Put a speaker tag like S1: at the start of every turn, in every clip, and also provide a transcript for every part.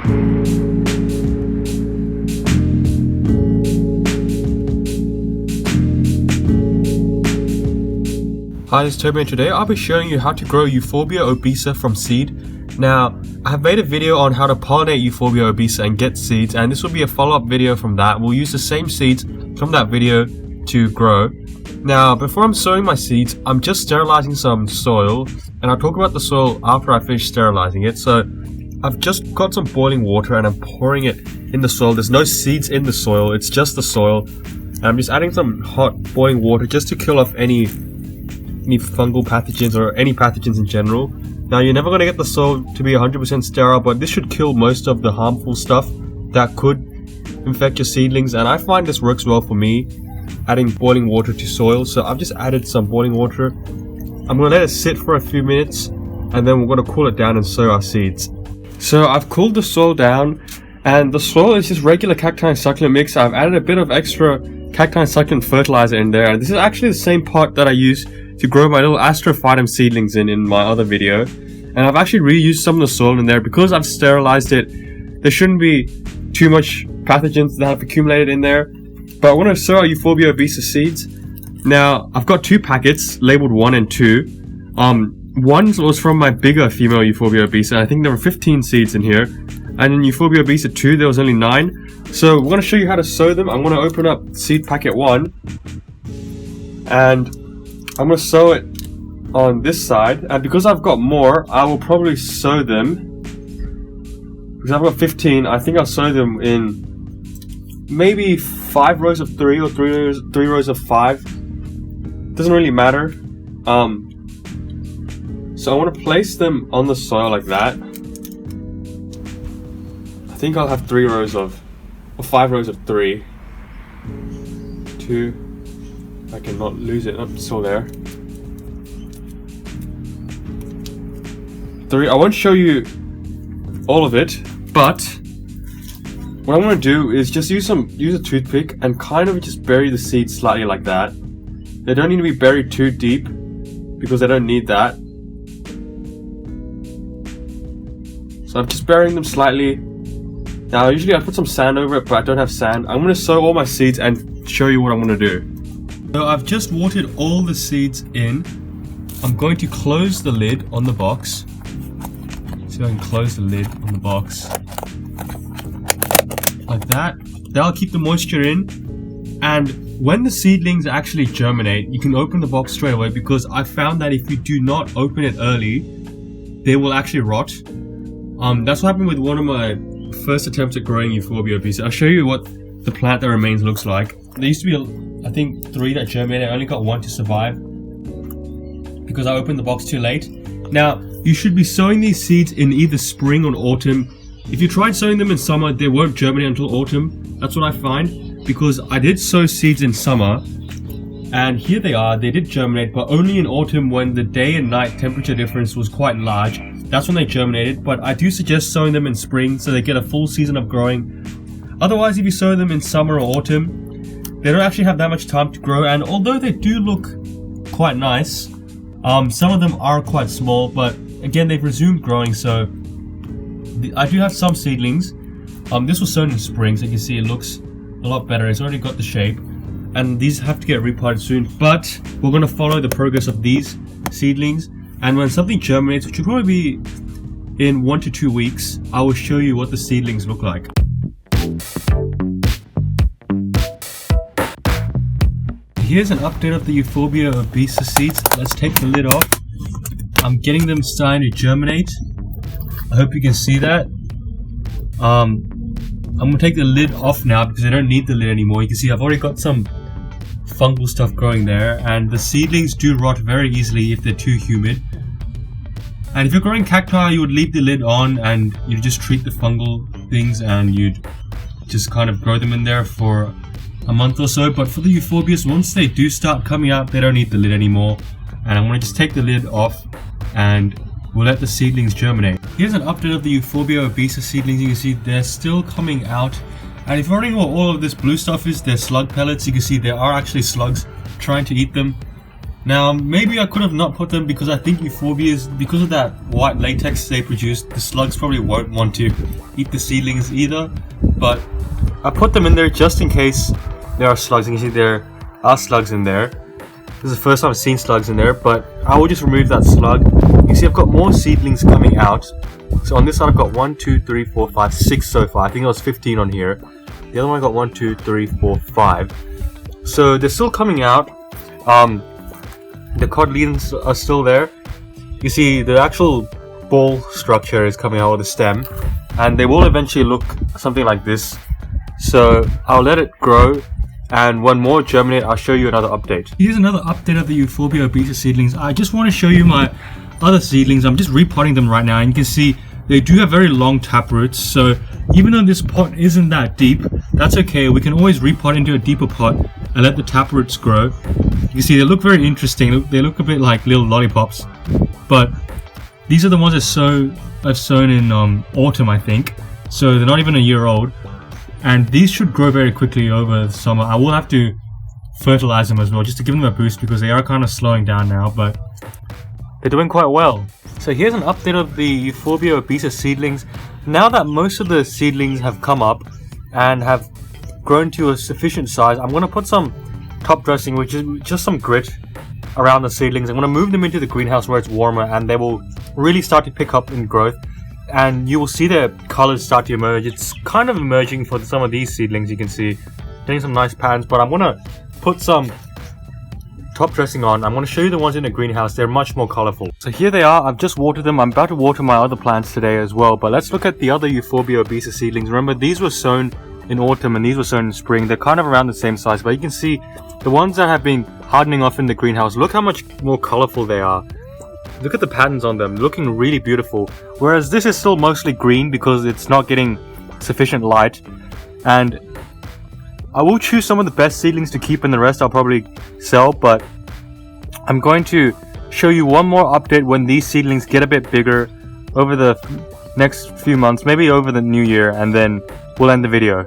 S1: Hi, this is Toby and today I'll be showing you how to grow Euphorbia obesa from seed. Now, I have made a video on how to pollinate Euphorbia obesa and get seeds, and this will be a follow-up video from that. We'll use the same seeds from that video to grow. Now, before I'm sowing my seeds, I'm just sterilizing some soil, and I'll talk about the soil after I finish sterilizing it. So, I've just got some boiling water and I'm pouring it in the soil. There's no seeds in the soil, it's just the soil. And I'm just adding some hot boiling water just to kill off any fungal pathogens or any pathogens in general. Now, you're never going to get the soil to be 100% sterile, but this should kill most of the harmful stuff that could infect your seedlings, and I find this works well for me, adding boiling water to soil. So I've just added some boiling water. I'm going to let it sit for a few minutes and then we're going to cool it down and sow our seeds. So I've cooled the soil down, and the soil is just regular cacti and succulent mix. I've added a bit of extra cacti and succulent fertilizer in there, and this is actually the same pot that I used to grow my little astrophytum seedlings in my other video. And I've actually reused some of the soil in there because I've sterilized it. There shouldn't be too much pathogens that have accumulated in there. But I want to sow our Euphorbia obesa seeds. Now, I've got 2 packets labeled 1 and 2. One was from my bigger female Euphorbia obesa. I think there were 15 seeds in here. And in Euphorbia obesa 2, there was only 9. So we're going to show you how to sow them. I'm going to open up seed packet 1. And I'm going to sow it on this side, and because I've got more, I will probably sow them, because I've got 15, I think I'll sow them in maybe 5 rows of 3 or 3 rows of 5. Doesn't really matter. So I want to place them on the soil like that. I think I'll have 5 rows of 3. 2. I cannot lose it. I'm still there. 3. I won't show you all of it, but what I'm going to do is just use a toothpick and kind of just bury the seeds slightly like that. They don't need to be buried too deep because I don't need that. So I'm just burying them slightly. Now, usually I put some sand over it, but I don't have sand. I'm going to sow all my seeds and show you what I'm going to do. So I've just watered all the seeds in. I'm going to close the lid on the box. So I can close the lid on the box like that. That'll keep the moisture in. And when the seedlings actually germinate, you can open the box straight away, because I found that if you do not open it early, they will actually rot. That's what happened with one of my first attempts at growing Euphorbia obesa. I'll show you what the plant that remains looks like. There used to be, I think, 3 that germinated. I only got 1 to survive because I opened the box too late. Now, you should be sowing these seeds in either spring or autumn. If you tried sowing them in summer, they won't germinate until autumn. That's what I find, because I did sow seeds in summer, and here they are. They did germinate, but only in autumn when the day and night temperature difference was quite large. That's when they germinated, but I do suggest sowing them in spring so they get a full season of growing. Otherwise, if you sow them in summer or autumn, they don't actually have that much time to grow, and although they do look quite nice, some of them are quite small, but again, they've resumed growing, so I do have some seedlings. This was sown in spring, so you can see it looks a lot better. It's already got the shape, and these have to get repotted soon, but we're going to follow the progress of these seedlings, and when something germinates, which will probably be in 1 to 2 weeks, I will show you what the seedlings look like. Here's an update of the Euphorbia obesa seeds. Let's take the lid off. I'm getting them starting to germinate. I hope you can see that. I'm going to take the lid off now because I don't need the lid anymore. You can see I've already got some fungal stuff growing there, and the seedlings do rot very easily if they're too humid. And if you're growing cacti, you would leave the lid on and you'd just treat the fungal things, and you'd just kind of grow them in there for a month or so. But for the euphorbias, once they do start coming out, they don't need the lid anymore. And I'm going to just take the lid off and we'll let the seedlings germinate. Here's an update of the Euphorbia obesa seedlings. You can see they're still coming out. And if you're wondering what all of this blue stuff is, they're slug pellets. You can see there are actually slugs trying to eat them. Now, maybe I could have not put them because I think Euphorbias, because of that white latex they produce, the slugs probably won't want to eat the seedlings either. But I put them in there just in case there are slugs. And you see there are slugs in there. This is the first time I've seen slugs in there, but I will just remove that slug. You see I've got more seedlings coming out. So on this side I've got 1, 2, 3, 4, 5, 6 so far. I think there was 15 on here. The other one I got 1, 2, 3, 4, 5. So they're still coming out. The cotyledons are still there. You see the actual ball structure is coming out of the stem, and they will eventually look something like this. So I'll let it grow, and when more germinate, I'll show you another update. Here's another update of the Euphorbia obesa seedlings. I just want to show you my other seedlings. I'm just repotting them right now, and you can see they do have very long tap roots. So even though this pot isn't that deep, that's okay. We can always repot into a deeper pot and let the tap roots grow. You see they look very interesting. They look a bit like little lollipops, but these are the ones I've sown in autumn, I think. So they're not even a year old, and these should grow very quickly over the summer. I will have to fertilize them as well just to give them a boost because they are kind of slowing down now, but they're doing quite well. So here's an update of the Euphorbia obesa seedlings. Now that most of the seedlings have come up and have grown to a sufficient size, I'm going to put some top dressing, which is just some grit, around the seedlings. I'm going to move them into the greenhouse where it's warmer, and they will really start to pick up in growth, and you will see their colors start to emerge. It's kind of emerging for some of these seedlings. You can see getting some nice patterns, but I'm going to put some top dressing on. I'm going to show you the ones in the greenhouse. They're much more colorful. So here they are. I've just watered them. I'm about to water my other plants today as well, but let's look at the other Euphorbia obesa seedlings. Remember, these were sown in autumn and these were sown in spring. They're kind of around the same size, but you can see the ones that have been hardening off in the greenhouse, look how much more colorful they are. Look at the patterns on them, looking really beautiful. Whereas this is still mostly green because it's not getting sufficient light. And I will choose some of the best seedlings to keep, and the rest I'll probably sell, but I'm going to show you one more update when these seedlings get a bit bigger over the next few months, maybe over the new year, and then we'll end the video.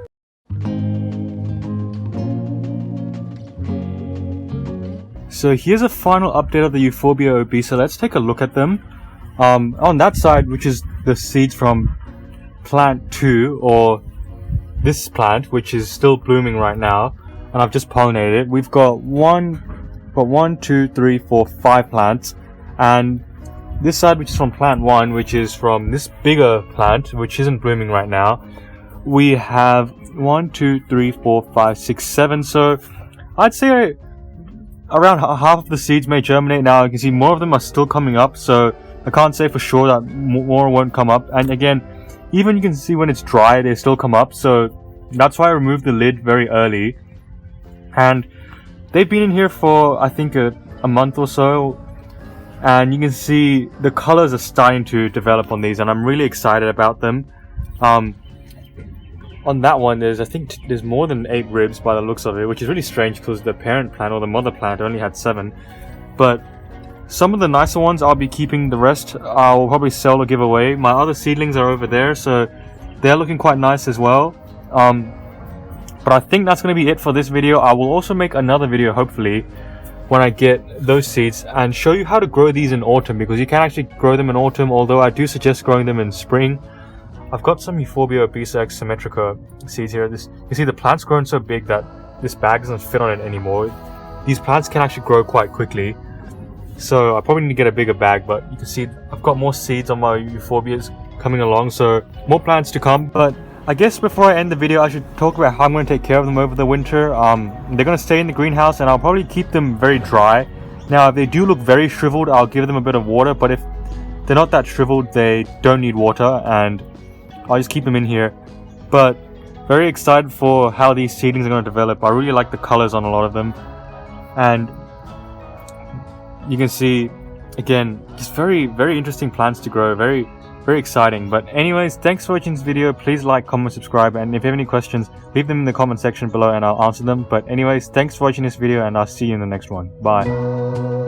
S1: So here's a final update of the Euphorbia obesa. Let's take a look at them. On that side, which is the seeds from plant 2, or this plant, which is still blooming right now, and I've just pollinated it. We've got 1, 2, 3, 4, 5 plants, and this side, which is from plant 1, which is from this bigger plant, which isn't blooming right now, we have 1, 2, 3, 4, 5, 6, 7. So I'd say around half of the seeds may germinate now. You can see more of them are still coming up, so I can't say for sure that more won't come up. And again, even you can see when it's dry, they still come up, so that's why I removed the lid very early. And they've been in here for, I think, a month or so, and you can see the colors are starting to develop on these, and I'm really excited about them. On that one, I think there's more than 8 ribs by the looks of it, which is really strange because the parent plant or the mother plant only had 7. But some of the nicer ones I'll be keeping. The rest I will probably sell or give away. My other seedlings are over there, so they're looking quite nice as well. But I think that's going to be it for this video. I will also make another video, hopefully, when I get those seeds, and show you how to grow these in autumn, because you can actually grow them in autumn, although I do suggest growing them in spring. I've got some Euphorbia obesa X symmetrica seeds here. You see the plant's grown so big that this bag doesn't fit on it anymore. These plants can actually grow quite quickly, so I probably need to get a bigger bag, but you can see I've got more seeds on my Euphorbias coming along, so more plants to come. But I guess before I end the video, I should talk about how I'm going to take care of them over the winter. They're going to stay in the greenhouse, and I'll probably keep them very dry. Now, if they do look very shriveled, I'll give them a bit of water, but if they're not that shriveled, they don't need water, and I'll just keep them in here. But very excited for how these seedlings are going to develop. I really like the colors on a lot of them, and you can see again just very interesting plants to grow. Very exciting. But anyways, thanks for watching this video. Please like, comment, subscribe, and if you have any questions, leave them in the comment section below and I'll answer them. But anyways, thanks for watching this video, and I'll see you in the next one. Bye.